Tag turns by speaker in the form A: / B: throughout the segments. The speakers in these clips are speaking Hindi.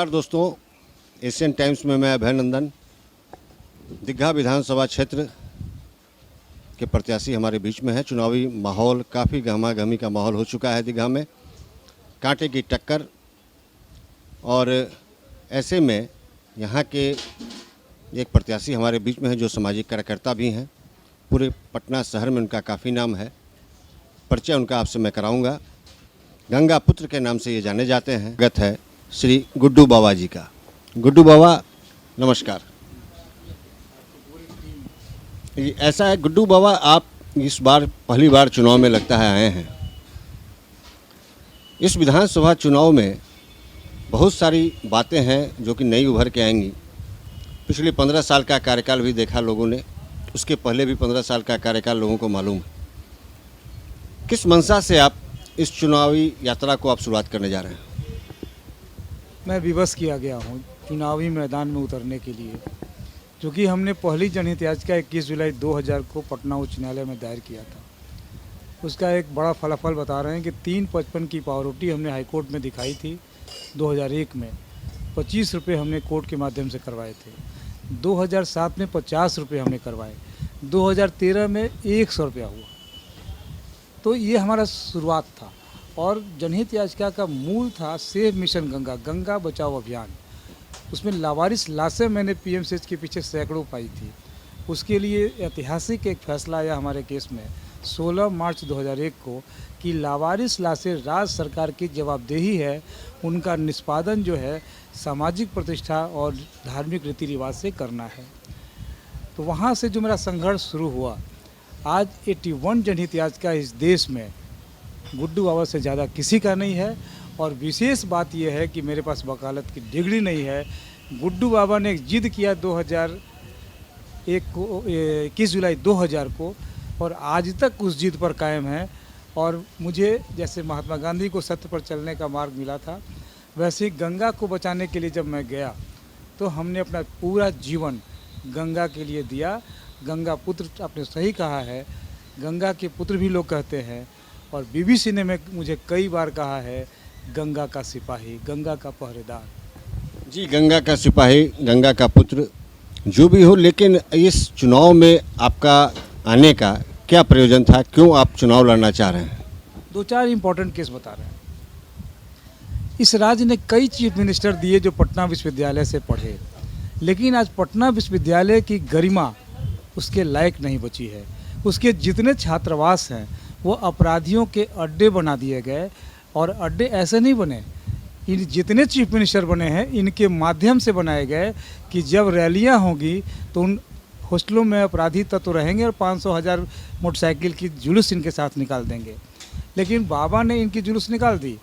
A: नमस्कार दोस्तों, एशियन टाइम्स में मैं अभयनंदन। दीघा विधानसभा क्षेत्र के प्रत्याशी हमारे बीच में है। चुनावी माहौल काफ़ी गहमा-गहमी का माहौल हो चुका है दीघा में, कांटे की टक्कर। और ऐसे में यहाँ के एक प्रत्याशी हमारे बीच में है जो सामाजिक कार्यकर्ता भी हैं। पूरे पटना शहर में उनका काफ़ी नाम है। परिचय उनका आपसे मैं कराऊंगा। गंगा पुत्र के नाम से ये जाने जाते हैं। गत है श्री गुड्डू बाबा जी का। गुड्डू बाबा नमस्कार। ऐसा है गुड्डू बाबा, आप इस बार पहली बार चुनाव में लगता है आए हैं। इस विधानसभा चुनाव में बहुत सारी बातें हैं जो कि नई उभर के आएंगी। पिछले 15 साल का कार्यकाल भी देखा लोगों ने, उसके पहले भी 15 साल का कार्यकाल लोगों को मालूम है। किस मंशा से आप इस चुनावी यात्रा को आप शुरुआत करने जा रहे हैं?
B: मैं विवश किया गया हूँ चुनावी मैदान में उतरने के लिए, क्योंकि हमने पहली जनहित याचिका 21 जुलाई 2000 को पटना उच्च न्यायालय में दायर किया था। उसका एक बड़ा फलाफल बता रहे हैं कि 355 की पावरोटी हमने हाईकोर्ट में दिखाई थी 2001 में। 25 रुपये हमने कोर्ट के माध्यम से करवाए थे। 2007 में 50 रुपये हमने करवाए। 2013 में 100 रुपया हुआ। तो ये हमारा शुरुआत था। और जनहित याचिका का मूल था सेव मिशन गंगा, गंगा बचाओ अभियान। उसमें लावारिस लाशें मैंने पीएमसीएच के पीछे सैकड़ों पाई थी। उसके लिए ऐतिहासिक एक फैसला आया हमारे केस में 16 मार्च 2001 को कि लावारिस लाशें राज्य सरकार की जवाबदेही है। उनका निष्पादन जो है सामाजिक प्रतिष्ठा और धार्मिक रीति रिवाज से करना है। तो वहाँ से जो मेरा संघर्ष शुरू हुआ, आज 81 जनहित याचिका इस देश में गुड्डू बाबा से ज़्यादा किसी का नहीं है। और विशेष बात यह है कि मेरे पास वकालत की डिग्री नहीं है। गुड्डू बाबा ने एक जिद किया 2001 को, 21 जुलाई 2000 को, और आज तक उस जिद पर कायम है। और मुझे जैसे महात्मा गांधी को सत्य पर चलने का मार्ग मिला था, वैसे ही गंगा को बचाने के लिए जब मैं गया तो हमने अपना पूरा जीवन गंगा के लिए दिया। गंगा पुत्र, आपने सही कहा है, गंगा के पुत्र भी लोग कहते हैं। और बीबीसी ने मुझे कई बार कहा है गंगा का सिपाही, गंगा का पहरेदार।
A: जी, गंगा का सिपाही, गंगा का पुत्र, जो भी हो, लेकिन इस चुनाव में आपका आने का क्या प्रयोजन था? क्यों आप चुनाव लड़ना चाह रहे हैं?
B: 2-4 इम्पोर्टेंट केस बता रहे हैं। इस राज्य ने कई चीफ मिनिस्टर दिए जो पटना विश्वविद्यालय से पढ़े, लेकिन आज पटना विश्वविद्यालय की गरिमा उसके लायक नहीं बची है। उसके जितने छात्रावास हैं वो अपराधियों के अड्डे बना दिए गए। और अड्डे ऐसे नहीं बने, इन जितने चीफ मिनिस्टर बने हैं इनके माध्यम से बनाए गए कि जब रैलियां होंगी तो उन हॉस्टलों में अपराधी तत्व रहेंगे और 500,000 मोटरसाइकिल की जुलूस इनके साथ निकाल देंगे। लेकिन बाबा ने इनकी जुलूस निकाल दी।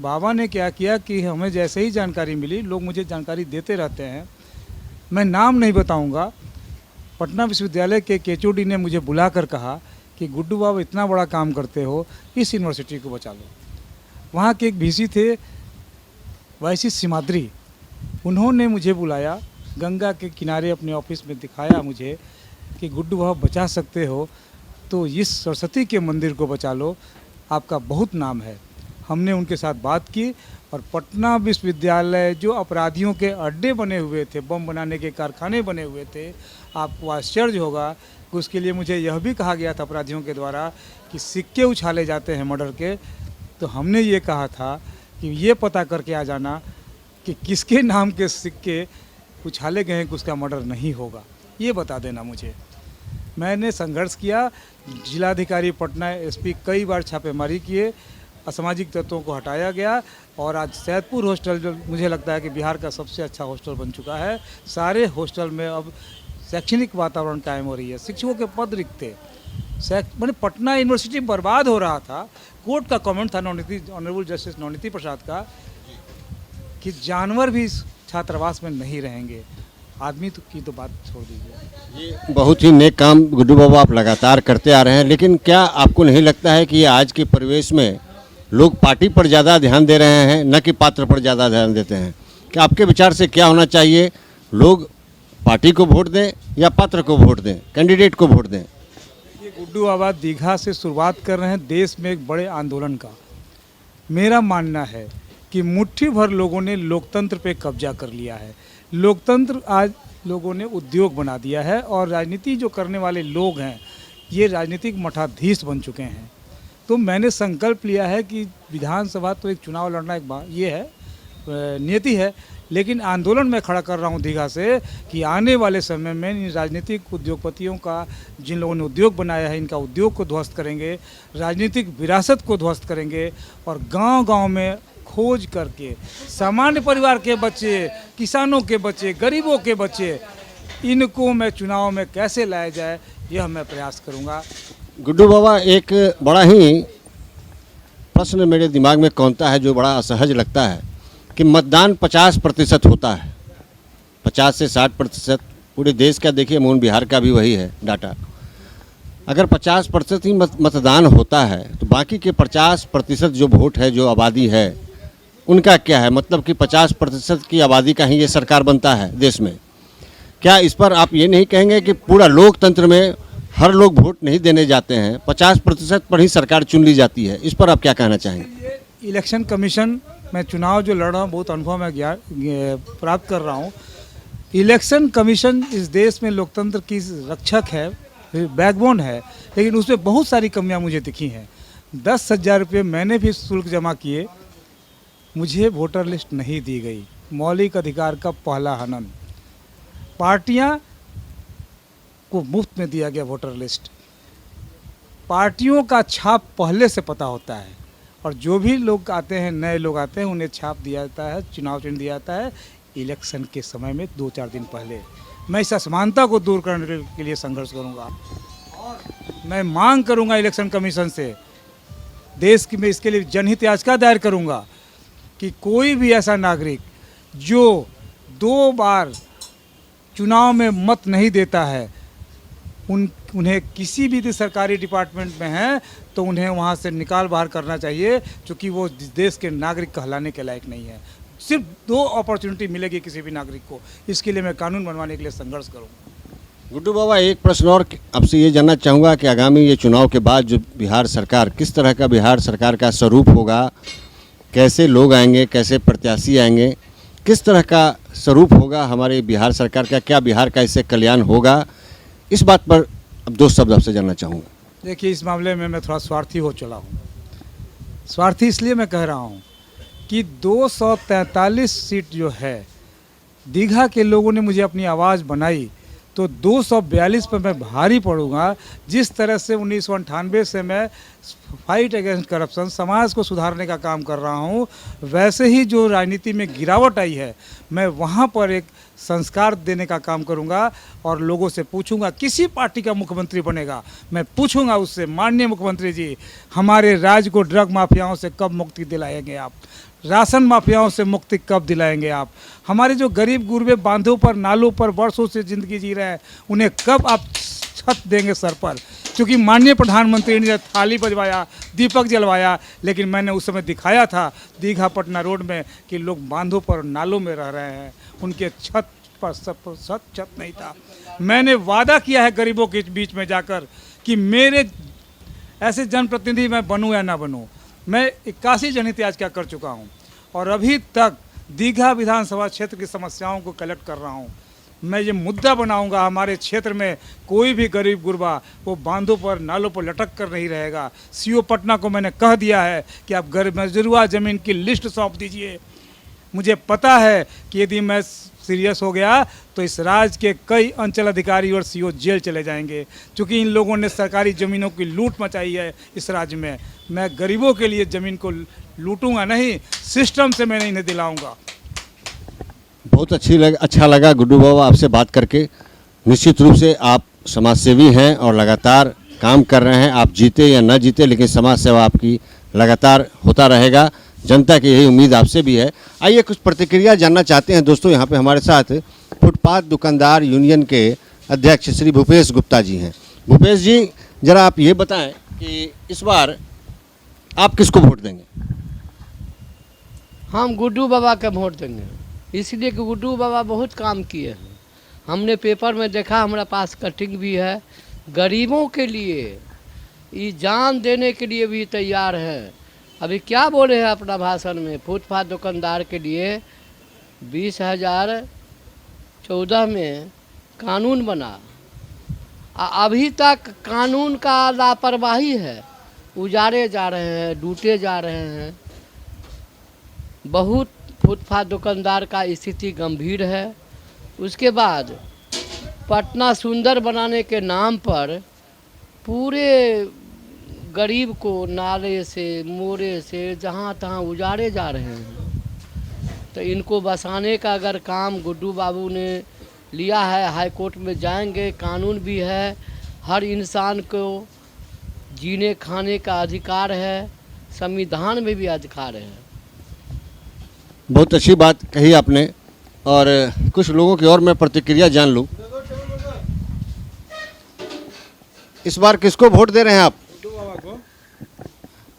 B: बाबा ने क्या किया कि हमें जैसे ही जानकारी मिली, लोग मुझे जानकारी देते रहते हैं, मैं नाम नहीं बताऊंगा, पटना विश्वविद्यालय के केचोडी ने मुझे बुलाकर कहा कि गुड्डू बाबा इतना बड़ा काम करते हो, इस यूनिवर्सिटी को बचा लो। वहाँ के एक वीसी थे वाईसी सिमाद्री, उन्होंने मुझे बुलाया, गंगा के किनारे अपने ऑफिस में दिखाया मुझे कि गुड्डू बाबा बचा सकते हो तो इस सरस्वती के मंदिर को बचा लो, आपका बहुत नाम है। हमने उनके साथ बात की और पटना विश्वविद्यालय जो अपराधियों के अड्डे बने हुए थे, बम बनाने के कारखाने बने हुए थे, आपको आश्चर्य होगा कि उसके लिए मुझे यह भी कहा गया था अपराधियों के द्वारा कि सिक्के उछाले जाते हैं मर्डर के। तो हमने ये कहा था कि ये पता करके आ जाना कि किसके नाम के सिक्के उछाले गए हैं कि उसका मर्डर नहीं होगा, ये बता देना मुझे। मैंने संघर्ष किया, जिलाधिकारी पटना, एसपी कई बार छापेमारी किए, असामाजिक तत्वों को हटाया गया। और आज सैदपुर हॉस्टल जो मुझे लगता है कि बिहार का सबसे अच्छा हॉस्टल बन चुका है। सारे हॉस्टल में अब शैक्षणिक वातावरण कायम हो रही है, शिक्षकों के पद रिक्त थे। मैंने पटना यूनिवर्सिटी बर्बाद हो रहा था। कोर्ट का कमेंट था ऑनरेबल जस्टिस नवनीति प्रसाद का कि जानवर भी इस छात्रावास में नहीं रहेंगे। आदमी की तो बात छोड़ दीजिए।
A: ये बहुत ही नेक काम गुड्डू बाबा आप लगातार करते आ रहे हैं, लेकिन क्या आपको नहीं लगता है कि आज के परिवेश में लोग पार्टी पर ज़्यादा ध्यान दे रहे हैं, न कि पात्र पर ज़्यादा ध्यान देते हैं? क्या आपके विचार से क्या होना चाहिए? लोग पार्टी को वोट दें या पात्र को वोट दें, कैंडिडेट को वोट दें?
B: ये गुड्डू बाबा दीघा से शुरुआत कर रहे हैं देश में एक बड़े आंदोलन का। मेरा मानना है कि मुट्ठी भर लोगों ने लोकतंत्र पे कब्जा कर लिया है। लोकतंत्र आज लोगों ने उद्योग बना दिया है और राजनीति जो करने वाले लोग हैं ये राजनीतिक मठाधीश बन चुके हैं। तो मैंने संकल्प लिया है कि विधानसभा तो एक चुनाव लड़ना एक बात ये है, नियति है, लेकिन आंदोलन मैं खड़ा कर रहा हूँ दीघा से कि आने वाले समय में इन राजनीतिक उद्योगपतियों का, जिन लोगों ने उद्योग बनाया है, इनका उद्योग को ध्वस्त करेंगे, राजनीतिक विरासत को ध्वस्त करेंगे और गांव-गांव में खोज करके सामान्य परिवार के बच्चे, किसानों के बच्चे, गरीबों के बच्चे, इनको मैं चुनाव में कैसे लाया जाए यह मैं प्रयास करूँगा।
A: गुड्डू बाबा, एक बड़ा ही प्रश्न मेरे दिमाग में कौंता है जो बड़ा असहज लगता है कि मतदान 50% होता है, 50 से 60%। पूरे देश का देखिए, मूल बिहार का भी वही है डाटा। अगर 50% ही मतदान होता है तो बाकी के 50% जो वोट है, जो आबादी है, उनका क्या है? मतलब कि 50% की आबादी का ही ये सरकार बनता है देश में। क्या इस पर आप ये नहीं कहेंगे कि पूरा लोकतंत्र में हर लोग वोट नहीं देने जाते हैं, 50% पर ही सरकार चुन ली जाती है? इस पर आप क्या कहना चाहेंगे?
B: इलेक्शन कमीशन, मैं चुनाव जो लड़ रहा हूँ बहुत अनुभव में प्राप्त कर रहा हूँ। इलेक्शन कमीशन इस देश में लोकतंत्र की रक्षक है, बैकबोन है, लेकिन उसमें बहुत सारी कमियां मुझे दिखी हैं। 10,000 रुपये मैंने भी शुल्क जमा किए, मुझे वोटर लिस्ट नहीं दी गई। मौलिक अधिकार का पहला हनन। पार्टियां को मुफ्त में दिया गया वोटर लिस्ट। पार्टियों का छाप पहले से पता होता है और जो भी लोग आते हैं, नए लोग आते हैं, उन्हें छाप दिया जाता है, चुनाव चिन्ह दिया जाता है इलेक्शन के समय में 2-4 दिन पहले। मैं इस असमानता को दूर करने के लिए संघर्ष करूंगा और मैं मांग करूंगा इलेक्शन कमीशन से, देश की मैं इसके लिए जनहित याचिका दायर करूंगा कि कोई भी ऐसा नागरिक जो 2 बार चुनाव में मत नहीं देता है, उन्हें किसी भी सरकारी डिपार्टमेंट में है तो उन्हें वहाँ से निकाल बाहर करना चाहिए, क्योंकि वो देश के नागरिक कहलाने के लायक नहीं है। सिर्फ 2 अपॉर्चुनिटी मिलेगी किसी भी नागरिक को, इसके लिए मैं कानून बनवाने के लिए संघर्ष करूँगा।
A: गुड्डू बाबा, एक प्रश्न और आपसे ये जानना चाहूँगा कि आगामी ये चुनाव के बाद जो बिहार सरकार, किस तरह का बिहार सरकार का स्वरूप होगा? कैसे लोग आएंगे, कैसे प्रत्याशी आएंगे, किस तरह का स्वरूप होगा हमारे बिहार सरकार का? क्या बिहार का इससे कल्याण होगा? इस बात पर अब 2 शब्द आपसे जानना चाहूँगा।
B: देखिए, इस मामले में मैं थोड़ा स्वार्थी हो चला हूँ। स्वार्थी इसलिए मैं कह रहा हूँ कि 243 सीट जो है, दीघा के लोगों ने मुझे अपनी आवाज़ बनाई तो 242 पर मैं भारी पड़ूंगा। जिस तरह से 1998 से मैं फाइट अगेंस्ट करप्शन, समाज को सुधारने का काम कर रहा हूँ, वैसे ही जो राजनीति में गिरावट आई है, मैं वहाँ पर एक संस्कार देने का काम करूँगा और लोगों से पूछूंगा, किसी पार्टी का मुख्यमंत्री बनेगा, मैं पूछूंगा उससे, माननीय मुख्यमंत्री जी, हमारे राज्य को ड्रग माफियाओं से कब मुक्ति दिलाएंगे आप? राशन माफियाओं से मुक्ति कब दिलाएंगे आप? हमारे जो गरीब गुरबे बांधों पर, नालों पर वर्षों से ज़िंदगी जी रहे हैं, उन्हें कब आप छत देंगे सर पर? क्योंकि माननीय प्रधानमंत्री ने थाली बजवाया, दीपक जलवाया, लेकिन मैंने उस समय दिखाया था दीघा पटना रोड में कि लोग बांधों पर, नालों में रह रहे हैं, उनके छत पर छत नहीं था। मैंने वादा किया है गरीबों के बीच में जाकर कि मेरे ऐसे जनप्रतिनिधि मैं बनूं या ना बनूं। मैं 81 जनहित याचिका कर चुका हूं और अभी तक दीघा विधानसभा क्षेत्र की समस्याओं को कलेक्ट कर रहा हूं। मैं ये मुद्दा बनाऊंगा, हमारे क्षेत्र में कोई भी गरीब गुरबा वो बांधों पर, नालों पर लटक कर नहीं रहेगा। सीओ पटना को मैंने कह दिया है कि आप गरीब मजदूरवा ज़मीन की लिस्ट सौंप दीजिए। मुझे पता है कि यदि मैं सीरियस हो गया तो इस राज्य के कई अंचल अधिकारी और सीओ जेल चले जाएंगे, क्योंकि इन लोगों ने सरकारी ज़मीनों की लूट मचाई है इस राज्य में। मैं गरीबों के लिए ज़मीन को लूटूंगा नहीं, सिस्टम से मैंने इन्हें दिलाऊंगा।
A: बहुत अच्छा लगा गुड्डू बाबा आपसे बात करके। निश्चित रूप से आप समाजसेवी हैं और लगातार काम कर रहे हैं। आप जीते या न जीते, लेकिन समाज सेवा आपकी लगातार होता रहेगा। जनता की यही उम्मीद आपसे भी है। आइए कुछ प्रतिक्रिया जानना चाहते हैं दोस्तों। यहाँ पे हमारे साथ फुटपाथ दुकानदार यूनियन के अध्यक्ष श्री भूपेश गुप्ता जी हैं। भूपेश जी, जरा आप ये बताएं कि इस बार आप किसको वोट देंगे?
C: हम गुड्डू बाबा के वोट देंगे, इसलिए कि गुड्डू बाबा बहुत काम किए हैं। हमने पेपर में देखा, हमारे पास कटिंग भी है। गरीबों के लिए ये जान देने के लिए भी तैयार है। अभी क्या बोले हैं अपना भाषण में, फुटपाथ दुकानदार के लिए 2014 में कानून बना, अभी तक कानून का लापरवाही है, उजाड़े जा रहे हैं, लूटे जा रहे हैं। बहुत फुटपाथ दुकानदार का स्थिति गंभीर है। उसके बाद पटना सुंदर बनाने के नाम पर पूरे गरीब को नाले से मोरे से जहाँ तहाँ उजाड़े जा रहे हैं। तो इनको बसाने का अगर काम गुड्डू बाबू ने लिया है, हाई कोर्ट में जाएंगे, कानून भी है, हर इंसान को जीने खाने का अधिकार है, संविधान में भी अधिकार है।
A: बहुत अच्छी बात कही आपने। और कुछ लोगों की और मैं प्रतिक्रिया जान लूं। इस बार किसको वोट दे रहे हैं आप?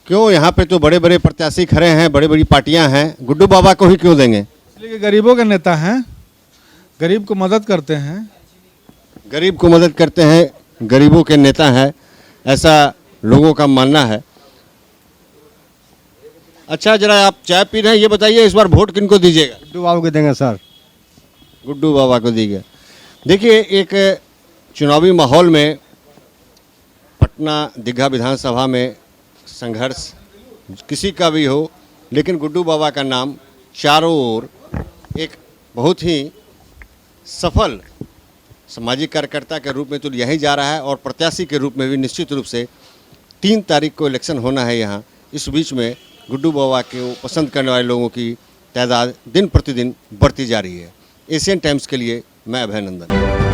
A: क्यों? यहाँ पे तो बड़े बड़े प्रत्याशी खड़े हैं, बड़ी बड़ी पार्टियां हैं, गुड्डू बाबा को ही क्यों देंगे?
D: इसलिए कि गरीबों के नेता हैं, गरीब को मदद करते हैं।
A: गरीब को मदद करते हैं, गरीबों के नेता हैं, ऐसा लोगों का मानना है। अच्छा, जरा आप चाय पी रहे हैं, ये बताइए इस बार वोट किनको दीजिएगा?
E: गुड्डू बाबू को देंगे सर।
A: गुड्डू बाबा को दीजिए। देखिए, एक चुनावी माहौल में पटना दीघा विधानसभा में संघर्ष किसी का भी हो, लेकिन गुड्डू बाबा का नाम चारों ओर एक बहुत ही सफल सामाजिक कार्यकर्ता के रूप में तो लिया ही जा रहा है, और प्रत्याशी के रूप में भी निश्चित रूप से 3 तारीख को इलेक्शन होना है यहाँ। इस बीच में गुड्डू बाबा को पसंद करने वाले लोगों की तादाद दिन प्रतिदिन बढ़ती जा रही है। एशियन टाइम्स के लिए मैं अभय नंदन।